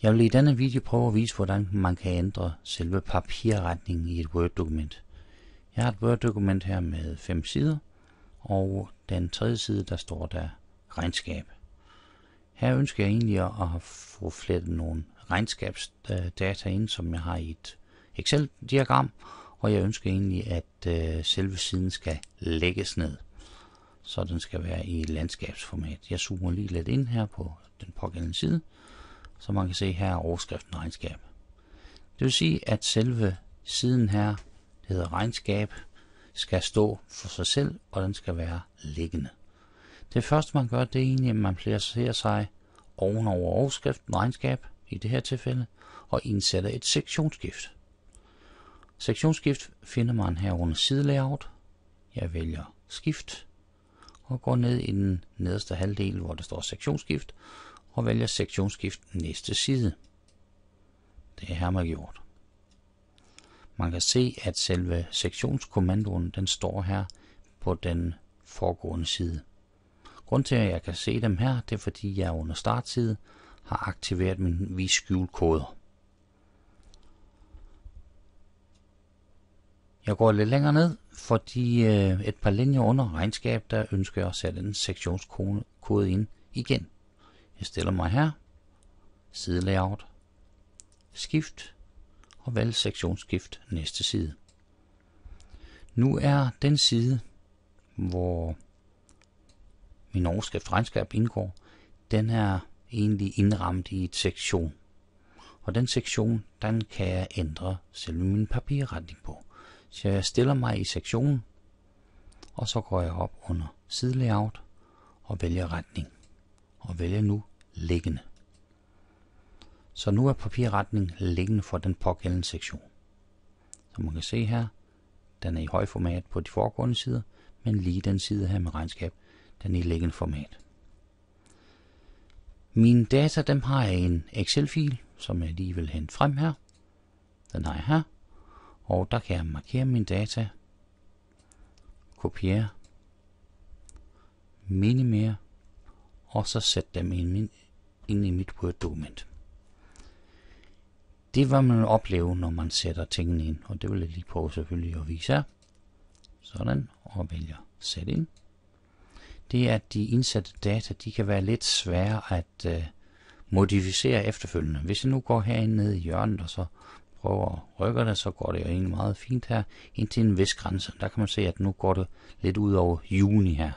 Jeg vil i denne video prøve at vise, hvordan man kan ændre selve papirretningen i et Word-dokument. Jeg har et Word-dokument her med 5 sider, og den tredje side, der står der regnskab. Her ønsker jeg egentlig at få flettet nogle regnskabsdata ind, som jeg har i et Excel-diagram, og jeg ønsker egentlig, at selve siden skal lægges ned, så den skal være i landskabsformat. Jeg zoomer lige lidt ind her på den pågældende side, så man kan se her er overskriften regnskab. Det vil sige, at selve siden her, det hedder regnskab, skal stå for sig selv, og den skal være liggende. Det første man gør, det er egentlig, at man placerer sig ovenover overskriften regnskab, i det her tilfælde, og indsætter et sektionsskift. Sektionsskift finder man her under sidelayout. Jeg vælger skift, og går ned i den nederste halvdel, hvor der står sektionsskift, og vælger sektionsskift næste side. Det er her man har gjort. Man kan se, at selve sektionskommandoen, den står her på den foregående side. Grunden til, at jeg kan se dem her, det er fordi, jeg under startside har aktiveret min vis skjulkoder. Jeg går lidt længere ned, fordi et par linjer under regnskab, der ønsker jeg at sætte en sektionskode ind igen. Jeg stiller mig her, sidelayout, skift og vælger sektionsskift næste side. Nu er den side, hvor min overskrift regnskab indgår, den er egentlig indrammet i et sektion. Og den sektion, den kan jeg ændre selve min papirretning på. Så jeg stiller mig i sektionen, og så går jeg op under sidelayout og vælger retning. Og vælger nu liggende. Så nu er papirretning liggende for den pågældende sektion. Som man kan se her, den er i højformat på de foregående sider, men lige den side her med regnskab, den er i liggende format. Mine data, dem har jeg i en Excel-fil, som jeg lige vil hente frem her. Den har jeg her. Og der kan jeg markere mine data, kopiere, minimere, og så sætte dem ind i mit Word-dokument. Det vil man opleve, når man sætter tingene ind, og det vil jeg lige prøve selvfølgelig at vise her. Sådan, og vælger sæt ind. Det er, at de indsatte data, de kan være lidt svære at modificere efterfølgende. Hvis jeg nu går herinde nede i hjørnet, og så prøver at rykke det, så går det jo egentlig meget fint her, indtil en vis grænse. Der kan man se, at nu går det lidt ud over juni her.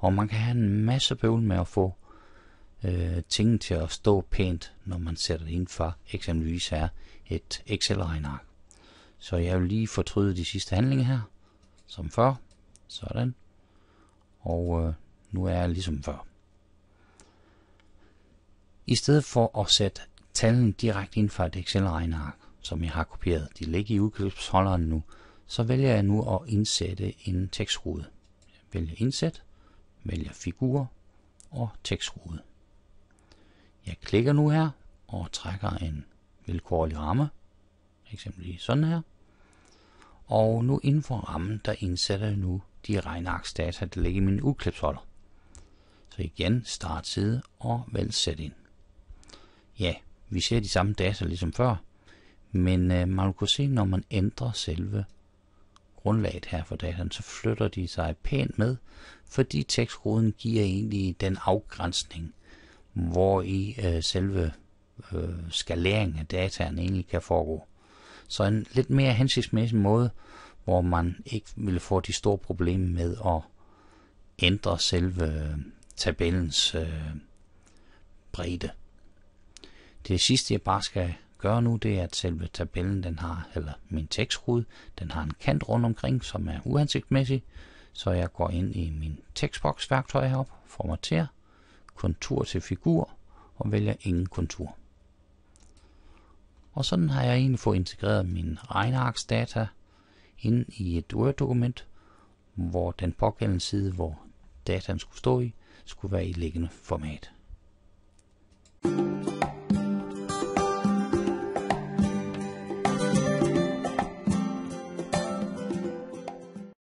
Og man kan have en masse bøvl med at få tingene til at stå pænt, når man sætter det ind for eksempelvis her et Excel-regneark. Så jeg vil lige fortryde de sidste handlinger her, som før. Sådan. Og nu er jeg ligesom før. I stedet for at sætte tallene direkte ind fra et Excel-regneark, som jeg har kopieret, de ligger i udklipsholderen nu, så vælger jeg nu at indsætte en tekstrude. Jeg vælger indsæt, vælger figur og tekstrude. Jeg klikker nu her og trækker en vilkårlig ramme, eksempelvis sådan her. Og nu inden for rammen, der indsætter jeg nu de regnearksdata, der ligger i min udklipsholder. Så igen start side og vælg sæt ind. Ja, vi ser de samme data ligesom før, men man vil kunne se, når man ændrer selve grundlaget her for dataen, så flytter de sig pænt med, fordi tekstruden giver egentlig den afgrænsning, hvor i selve skaleringen af dataen egentlig kan foregå. Så en lidt mere hensigtsmæssig måde, hvor man ikke vil få de store problemer med at ændre selve tabellens bredde. Det sidste jeg bare skal gøre nu, det er, at selve tabellen, den har, eller min tekstrude, den har en kant rundt omkring, som er uhensigtsmæssig. Så jeg går ind i min tekstboks værktøj heroppe, formater, kontur til figur, og vælger ingen kontur. Og sådan har jeg egentlig fået integreret min regnearksdata ind i et Word-dokument, hvor den pågældende side, hvor dataen skulle stå i, skulle være i liggende format.